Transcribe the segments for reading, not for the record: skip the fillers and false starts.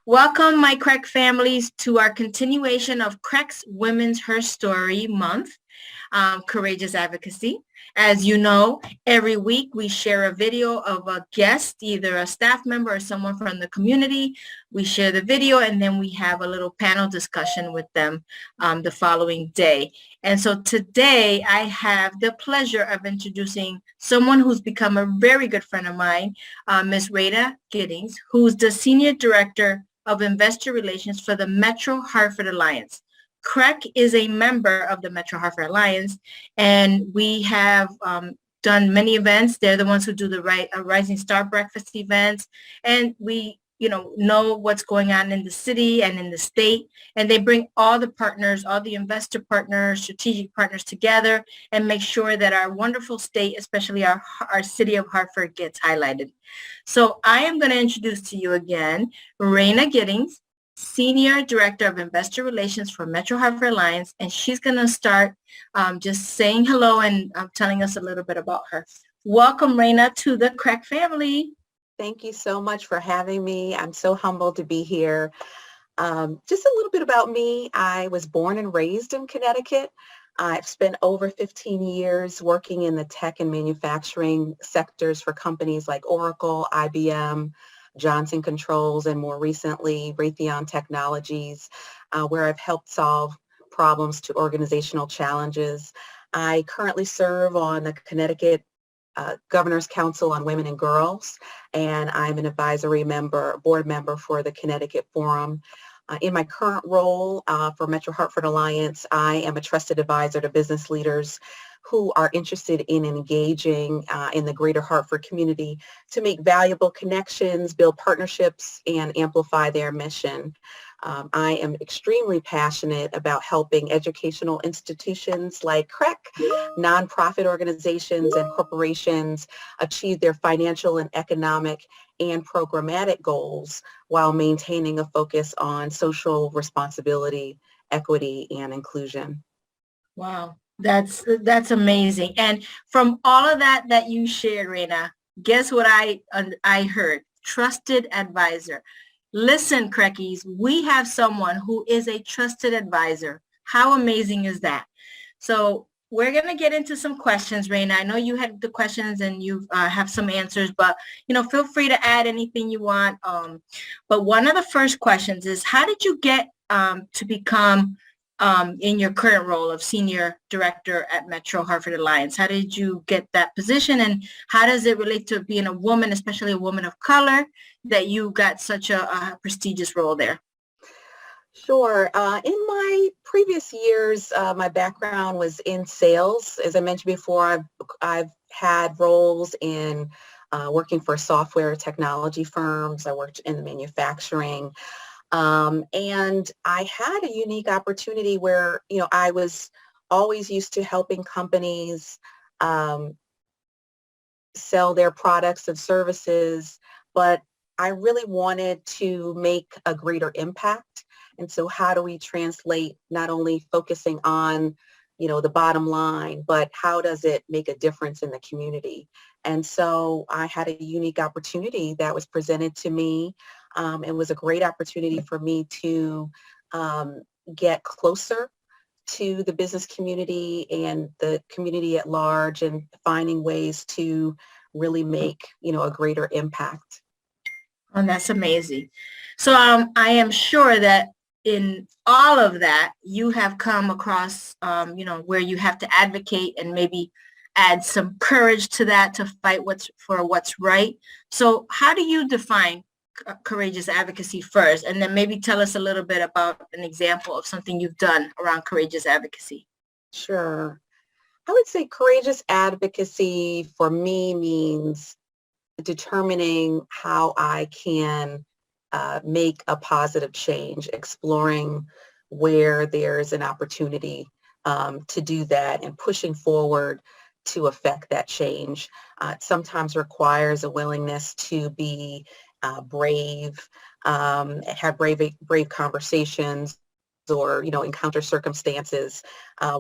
Welcome, my CREC families, to our continuation of CREC's Women's HERstory Month, Courageous Advocacy. As you know, every week we share a video of a guest, either a staff member or someone from the community. We share the video and then we have a little panel discussion with them the following day. And so today I have the pleasure of introducing someone who's become a very good friend of mine, Ms. Raina Giddings, who's the Senior Director of Investor Relations for the Metro Hartford Alliance. CREC is a member of the Metro Hartford Alliance, and we have done many events. They're the ones who do the Rising Star Breakfast events, and we know what's going on in the city and in the state, and they bring all the partners, all the investor partners, strategic partners together and make sure that our wonderful state, especially our city of Hartford, gets highlighted. So I am going to introduce to you again Raina Giddings, Senior Director of Investor Relations for Metro Hartford Alliance, and she's going to start just saying hello and telling us a little bit about her. Welcome, Raina, to the CREC family. Thank you so much for having me. I'm so humbled to be here. Just a little bit about me. I was born and raised in Connecticut. I've spent over 15 years working in the tech and manufacturing sectors for companies like Oracle, IBM, Johnson Controls, and more recently, Raytheon Technologies, where I've helped solve problems to organizational challenges. I currently serve on the Connecticut Governor's Council on Women and Girls, and I'm an advisory member, board member for the Connecticut Forum. In my current role for Metro Hartford Alliance, I am a trusted advisor to business leaders who are interested in engaging in the greater Hartford community to make valuable connections, build partnerships, and amplify their mission. I am extremely passionate about helping educational institutions like CREC, nonprofit organizations and corporations achieve their financial and economic and programmatic goals while maintaining a focus on social responsibility, equity, and inclusion. Wow, that's amazing. And from all of that you shared, Raina, guess what I heard? Trusted advisor. Listen, Creckies, we have someone who is a trusted advisor. How amazing is that? So we're going to get into some questions, Raina. I know you had the questions and you have some answers, but, feel free to add anything you want. But one of the first questions is, how did you get to become in your current role of Senior Director at Metro Hartford Alliance? How did you get that position, and how does it relate to being a woman, especially a woman of color, that you got such a prestigious role there? Sure. In my previous years, my background was in sales. As I mentioned before, I've had roles in working for software technology firms. I worked in manufacturing. And I had a unique opportunity where, I was always used to helping companies sell their products and services, but I really wanted to make a greater impact. And so how do we translate not only focusing on, the bottom line, but how does it make a difference in the community? And so I had a unique opportunity that was presented to me. It was a great opportunity for me to get closer to the business community and the community at large, and finding ways to really make, a greater impact. Oh, that's amazing. So I am sure that in all of that, you have come across, where you have to advocate and maybe add some courage to that to fight for what's right. So how do you define courageous advocacy first, and then maybe tell us a little bit about an example of something you've done around courageous advocacy? Sure. I would say courageous advocacy for me means determining how I can make a positive change, exploring where there's an opportunity to do that, and pushing forward to affect that change. It sometimes requires a willingness to be brave, have brave conversations, or encounter circumstances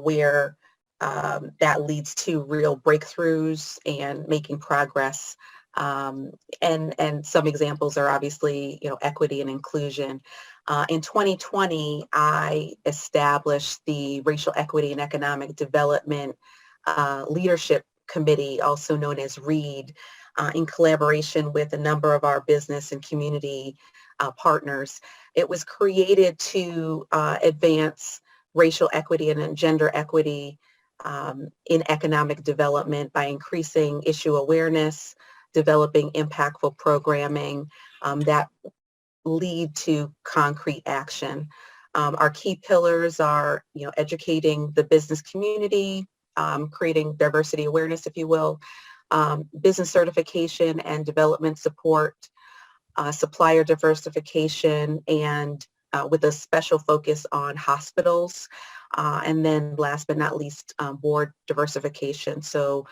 where that leads to real breakthroughs and making progress And some examples are obviously, equity and inclusion. In 2020, I established the Racial Equity and Economic Development Leadership Committee, also known as READ, in collaboration with a number of our business and community partners. It was created to advance racial equity and gender equity in economic development by increasing issue awareness, developing impactful programming that lead to concrete action. Our key pillars are, educating the business community, creating diversity awareness, if you will, business certification and development support, supplier diversification, and with a special focus on hospitals. And then last but not least, board diversification. So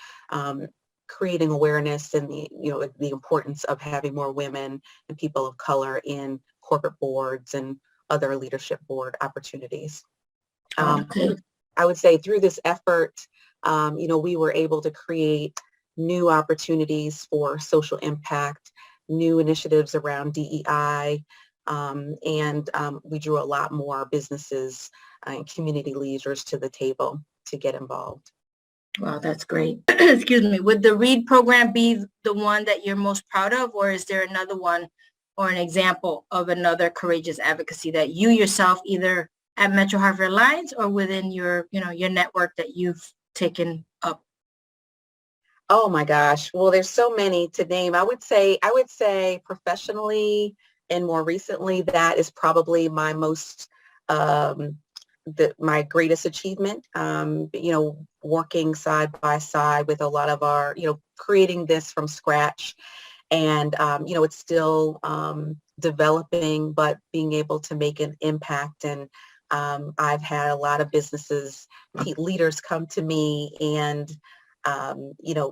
creating awareness and the importance of having more women and people of color in corporate boards and other leadership board opportunities. Okay. I would say through this effort, we were able to create new opportunities for social impact, new initiatives around DEI, and we drew a lot more businesses and community leaders to the table to get involved. Wow, that's great. Excuse me. Would the READ program be the one that you're most proud of, or is there another one or an example of another courageous advocacy that you yourself, either at Metro Hartford Alliance or within your, your network, that you've taken up? Oh my gosh. Well, there's so many to name. I would say professionally and more recently, that is probably my most my greatest achievement, working side by side with a lot of our, creating this from scratch. And, it's still developing, but being able to make an impact. And I've had a lot of businesses, leaders come to me and,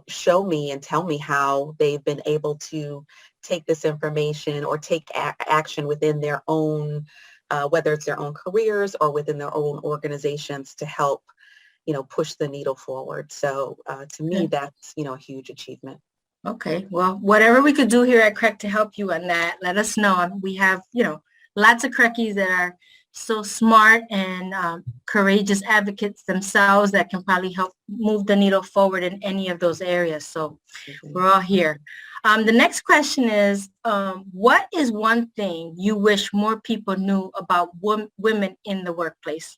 show me and tell me how they've been able to take this information or take action within their own, whether it's their own careers or within their own organizations to help, push the needle forward. So to me, that's, a huge achievement. Okay. Well, whatever we could do here at CREC to help you on that, let us know. We have, lots of CRECies that are so smart and courageous advocates themselves that can probably help move the needle forward in any of those areas. So we're all here. The next question is, what is one thing you wish more people knew about women in the workplace?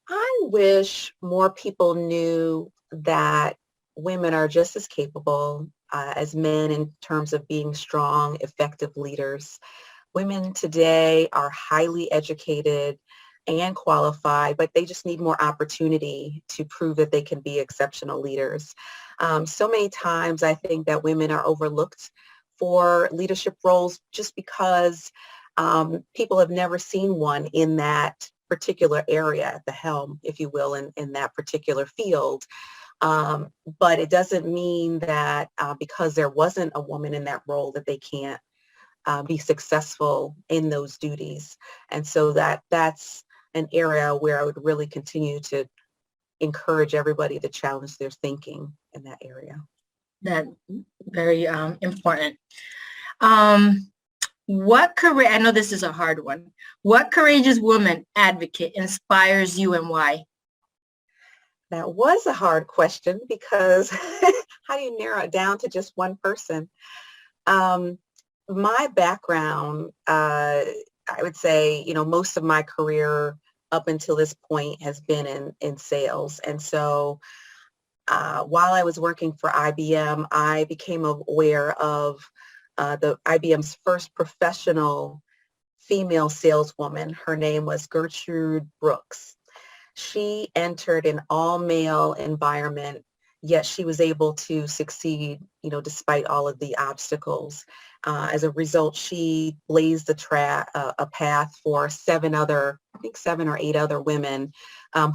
I wish more people knew that women are just as capable as men in terms of being strong, effective leaders. Women today are highly educated and qualified, but they just need more opportunity to prove that they can be exceptional leaders. So many times I think that women are overlooked for leadership roles just because people have never seen one in that particular area at the helm, if you will, in that particular field. But it doesn't mean that because there wasn't a woman in that role that they can't be successful in those duties. And so that's an area where I would really continue to encourage everybody to challenge their thinking in that area. That's very important. I know this is a hard one. What courageous woman advocate inspires you and why? That was a hard question because how do you narrow it down to just one person? My background, I would say, most of my career up until this point has been in sales. And so while I was working for IBM, I became aware of the IBM's first professional female saleswoman. Her name was Gertrude Brooks. She entered an all-male environment, yet she was able to succeed, despite all of the obstacles. As a result, she blazed a path for 7 or 8 other women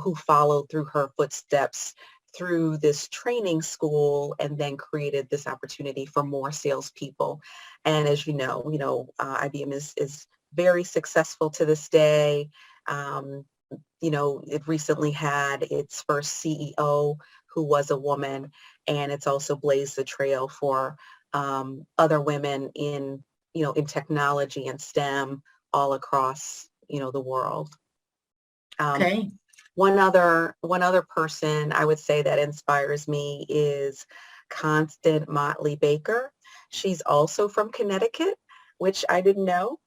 who followed through her footsteps through this training school and then created this opportunity for more salespeople. And as you know, IBM is very successful to this day. it recently had its first CEO who was a woman, and it's also blazed the trail for other women in technology and STEM all across, the world. Um, Okay. one other person I would say that inspires me is Constance Motley Baker. She's also from Connecticut, which I didn't know.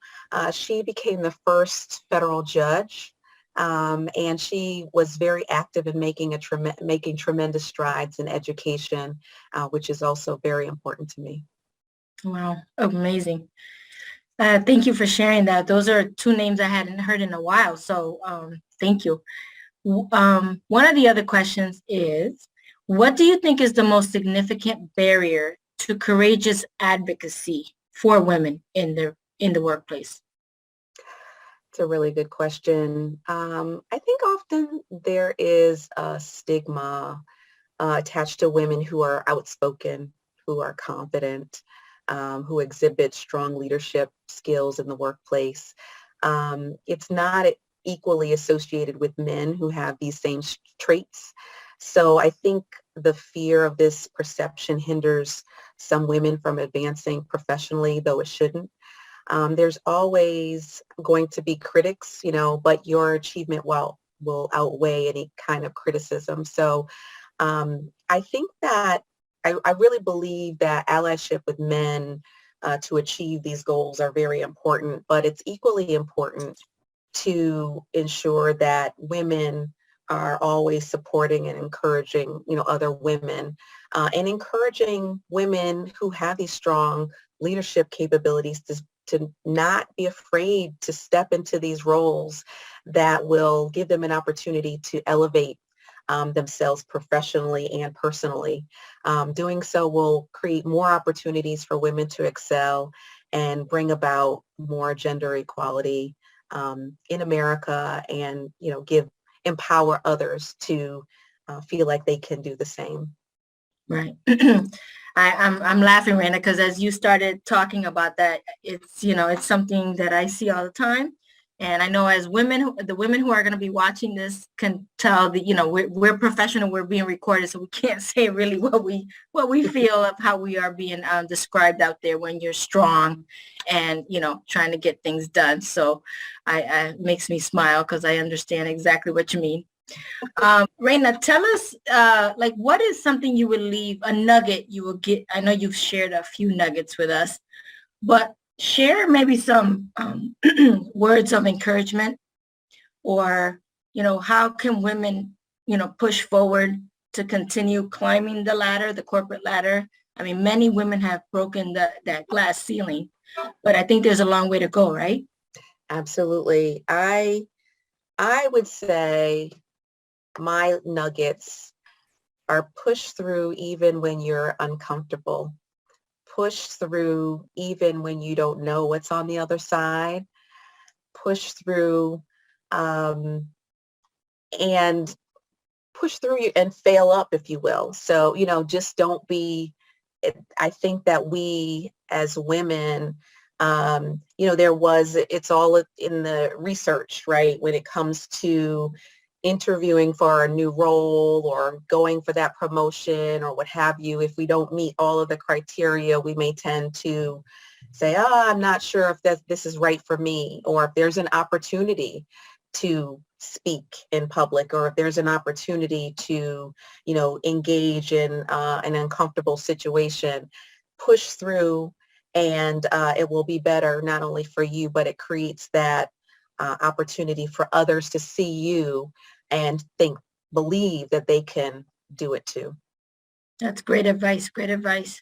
She became the first federal judge, and she was very active in making tremendous strides in education, which is also very important to me. Wow. Amazing. Thank you for sharing that. Those are two names I hadn't heard in a while. So thank you. One of the other questions is, what do you think is the most significant barrier to courageous advocacy for women in the workplace? It's a really good question. I think often there is a stigma attached to women who are outspoken, who are confident, who exhibit strong leadership skills in the workplace. It's not equally associated with men who have these same traits. So I think the fear of this perception hinders some women from advancing professionally, though it shouldn't. There's always going to be critics, but your achievement will outweigh any kind of criticism. So I think that I really believe that allyship with men to achieve these goals are very important, but it's equally important to ensure that women are always supporting and encouraging, other women, and encouraging women who have these strong leadership capabilities to not be afraid to step into these roles that will give them an opportunity to elevate themselves professionally and personally. Doing so will create more opportunities for women to excel and bring about more gender equality in America, and empower others to feel like they can do the same. Right. I'm laughing, Raina, because as you started talking about that, it's something that I see all the time. And I know as women, the women who are going to be watching this can tell that, we're professional, we're being recorded, so we can't say really what we feel of how we are being described out there when you're strong and, trying to get things done. So it makes me smile because I understand exactly what you mean. Raina, tell us, what is something you would leave, a nugget you will get? I know you've shared a few nuggets with us, but share maybe some words of encouragement, or, how can women, push forward to continue climbing the ladder, the corporate ladder? I mean, many women have broken that glass ceiling, but I think there's a long way to go, right? Absolutely. I would say my nuggets are push through even when you're uncomfortable. Push through even when you don't know what's on the other side. Push through um, and push through and fail up, if you will. So, just don't be, I think that we as women, it's all in the research, right? When it comes to interviewing for a new role or going for that promotion or what have you, if we don't meet all of the criteria, we may tend to say, oh, I'm not sure if this is right for me, or if there's an opportunity to speak in public, or if there's an opportunity to, engage in an uncomfortable situation, push through, and it will be better not only for you, but it creates that opportunity for others to see you and believe that they can do it too. That's great advice. Great advice.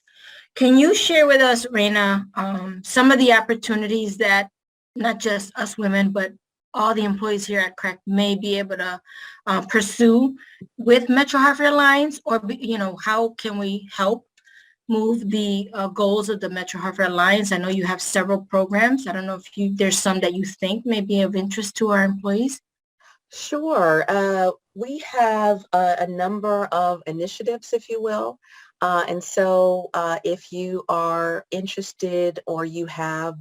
Can you share with us, Raina, some of the opportunities that not just us women, but all the employees here at CREC may be able to pursue with Metro Hartford Alliance, or, how can we help move the goals of the Metro Hartford Alliance? I know you have several programs. I don't know if there's some that you think may be of interest to our employees. Sure. We have a number of initiatives, if you will. And so if you are interested, or you have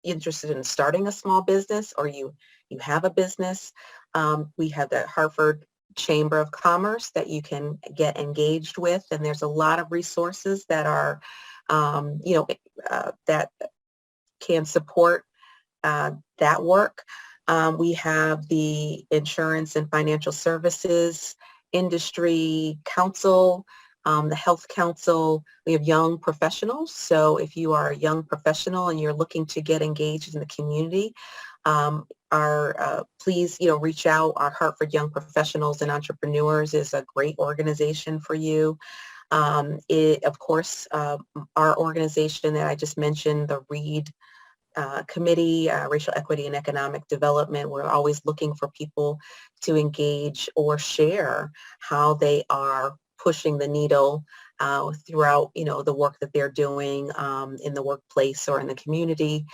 interested in starting a small business, or you you have a business, we have the Hartford Chamber of Commerce that you can get engaged with, and there's a lot of resources that are, that can support that work. We have the Insurance and Financial Services Industry Council, the Health Council. We have young professionals. So if you are a young professional and you're looking to get engaged in the community, please, reach out. Our Hartford Young Professionals and Entrepreneurs is a great organization for you. Of course, our organization that I just mentioned, the READ Committee, Racial Equity and Economic Development, we're always looking for people to engage or share how they are pushing the needle throughout, the work that they're doing in the workplace or in the community.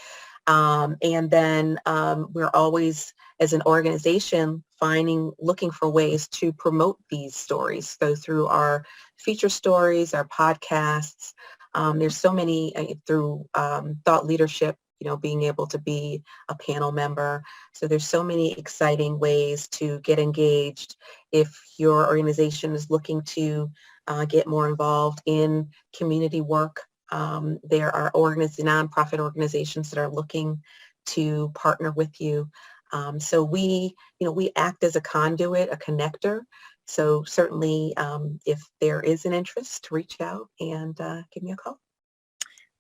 And then we're always, as an organization, looking for ways to promote these stories. So through our feature stories, our podcasts, there's so many through thought leadership, being able to be a panel member. So there's so many exciting ways to get engaged. If your organization is looking to get more involved in community work, there are nonprofit organizations that are looking to partner with you. So we act as a conduit, a connector. So certainly if there is an interest, reach out and give me a call.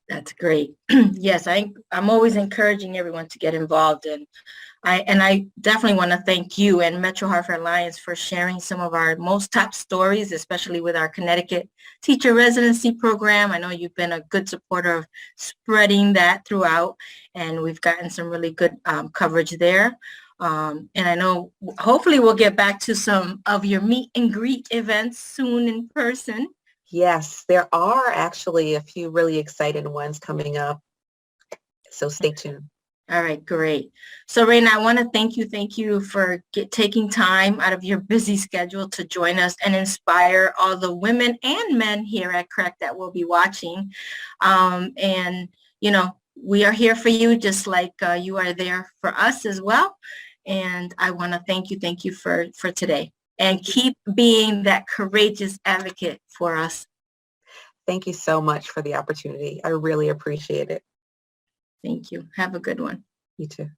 That's great. Yes, I'm always encouraging everyone to get involved, and I definitely want to thank you and Metro Hartford Alliance for sharing some of our most top stories, especially with our Connecticut teacher residency program. I know you've been a good supporter of spreading that throughout, and we've gotten some really good coverage there. And I know hopefully we'll get back to some of your meet and greet events soon in person. Yes, there are actually a few really exciting ones coming up. So stay tuned. All right, great. So Raina, I want to thank you for taking time out of your busy schedule to join us and inspire all the women and men here at CREC that will be watching. And, we are here for you just like you are there for us as well. And I want to thank you for today. And keep being that courageous advocate for us. Thank you so much for the opportunity. I really appreciate it. Thank you. Have a good one. You too.